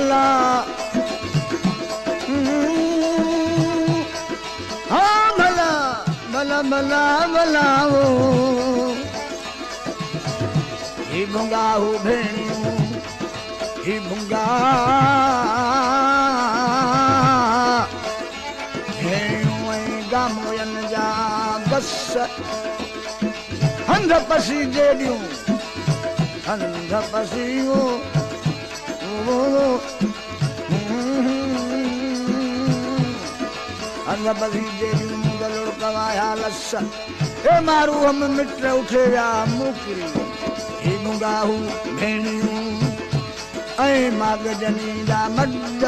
भला हाँ भला भला भला भला हो ही भुंगा हो भेणियूं ही भुंगा भेणियूं ऐं गामोयन जा गस हंध पसी जेडियूं हंध पसी हो हंध पसी जेडियूं लुड़कवाया लस ए मारू हम मिट उठे विया मुकरी ही मुंगाहू भेणियूं ऐं मागजनी जा मड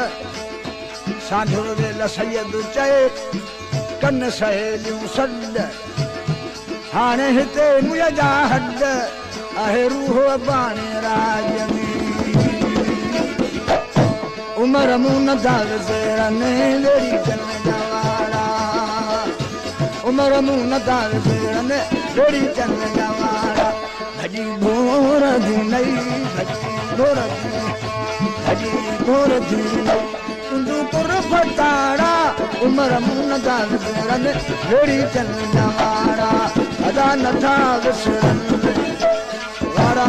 साधुर वेल सैयद चए कन सहेलियूं सॾ हाणे हिते मुंहिंजा जा हड आहे रूह बाणे राज में उमर मूं नथा विसरनि वेड़ी चन जा वारा उमर मूं नथा विसरनि वेड़ी चन जा वारा भॼी भोर थी नई भॼी भोर थी नई तुंहिंजो पुर फटाड़ा उमर मूं नथा विसरनि वेड़ी चन जा वारा अदा नथा विसरनि वारा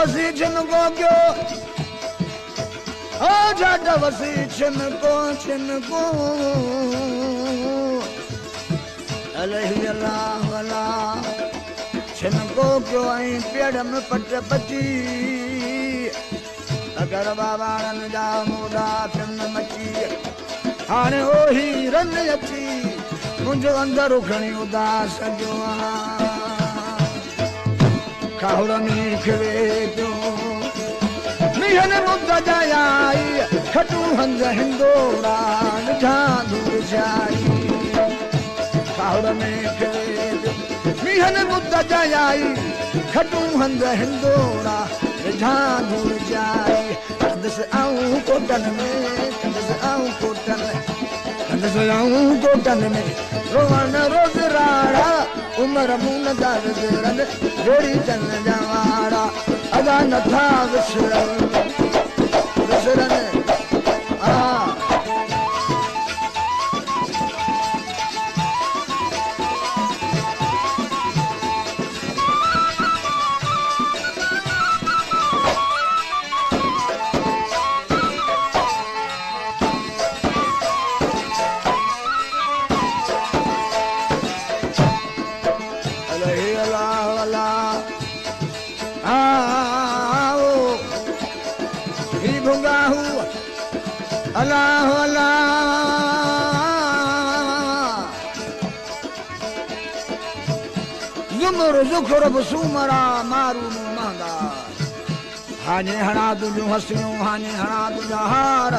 वसी छिनको क्यों ओ जाट वसी छिनको अलही अल्लाह वाला छिनको क्यों आई पेड़ में पट पची अगर बाबान जा मोड़ा पिन मची हाणे ओही रन अची मुंहिंजो अंदर खणी उदास जो काहुड़ में खिवे तो मिहन मुद्द जाई खटू हंद हिंदोरा झांधू जाई काहुड़ में खिवे तो मिहन मुद्द जाई खटू हंद हिंदोरा झांधू जाई कंदस आऊं कोटन में कंदस आऊं कोटन कंदस आऊं कोटन में रोवन रोज राड़ा उमर मूं नथा विसरनि वेड़ी चन जा वारा अदा नथा विसरनि अल्लाह जुमर जुखर बसुमरा मारू मांदा हाने हणा तुझू हसियूं हाने हणा तुझा हार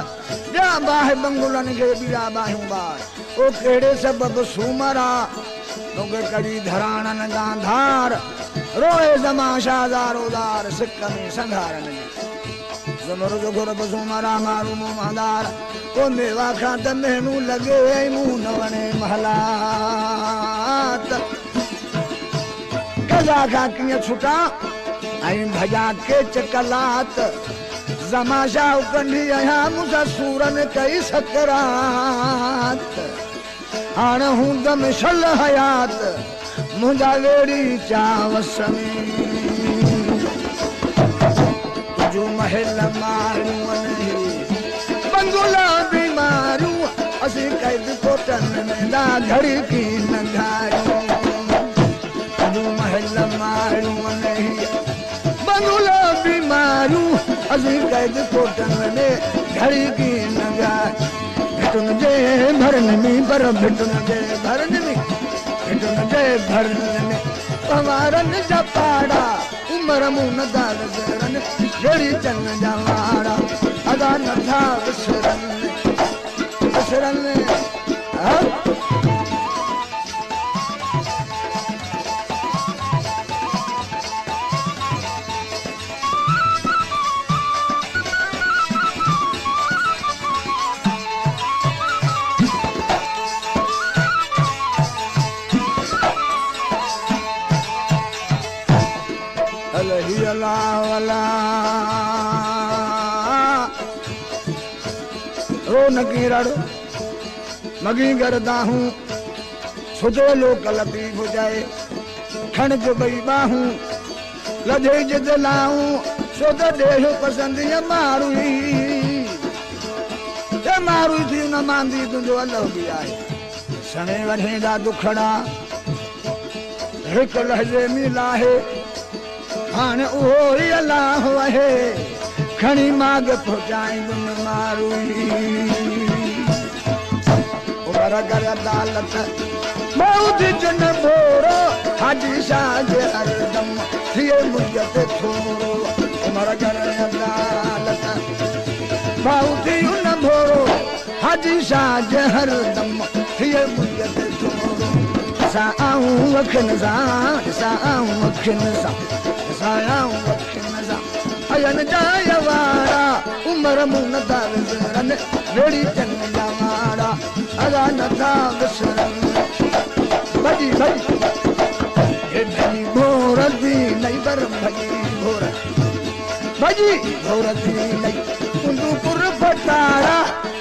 ॿिया बाहि बंगुलनि खे ॿिया बाहियूं ॿार ओ कहिड़े सबब सूमरा तोखे कड़ी धराणनि जा धार रोए ज़मा शाहज़ारोदार सिक में संघारनि ज़मर जुखर बसुमरा मारू मांदार ओ मेवा खां त मेनू लॻे मूं न वणे महलात कजा खां कीअं छुटा ऐं भॼा के चकलात ज़माशा कंदी आहियां मूंसां सूरनि कई सकरात हाणे हूंदमि शल हयात मुंहिंजा वेड़ी चावस में तुंहिंजूं महल मारियूं बंगुला बीमारियूं असीं कैद कोटनि में ना घड़ी की न घारियूं तुंहिंजूं महल मारियूं बंगुला बीमारियूं असीं कैद कोटनि में घड़ी की न घारियूं भिटुन जे भरन में पर भिटुन जे भरन में भिटुन जे भरन में पवारन जा पाड़ा उमर मूं नथा विसरनि जहिड़ी चंग जा वारा अदा नथा विसरनि विसरनि रो नकी रड़ मगी करदा हूँ सुजो लोक लतीफ जाए खण जो बई बाहूं लजे जिद लाऊं सो त देह पसंद ये मारू थी न मांदी तुझो अल्लाह भी आए सने वठे जा दुखड़ा एक लहजे मिला है हाणे उहो ई अल्लाह आहे खणी माग पहुचाईंदुमि मारू उमर कर अदालत मौत जन भोरो हाजी शाह जे हरदम थिए मुझत थोरो उमर कर अदालत मौत उन भोरो हाजी शाह जे हरदम थिए मुझत थोरो सा आऊं अखिन सा अयन जाय वारा उमर मूं नथा विसरनि जहिड़ी चंग जा वारा अदा नथा विसरनि भॼी भॼी हे भॼी भोर थी नई पर भॼी भोर थी नई कुंदू पुर फटारा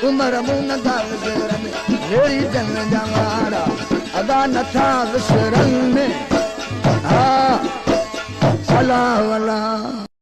उमर मूं नथा विसरनि जहिड़ी चंग जा वारा अदा नथा विसरनि हा अला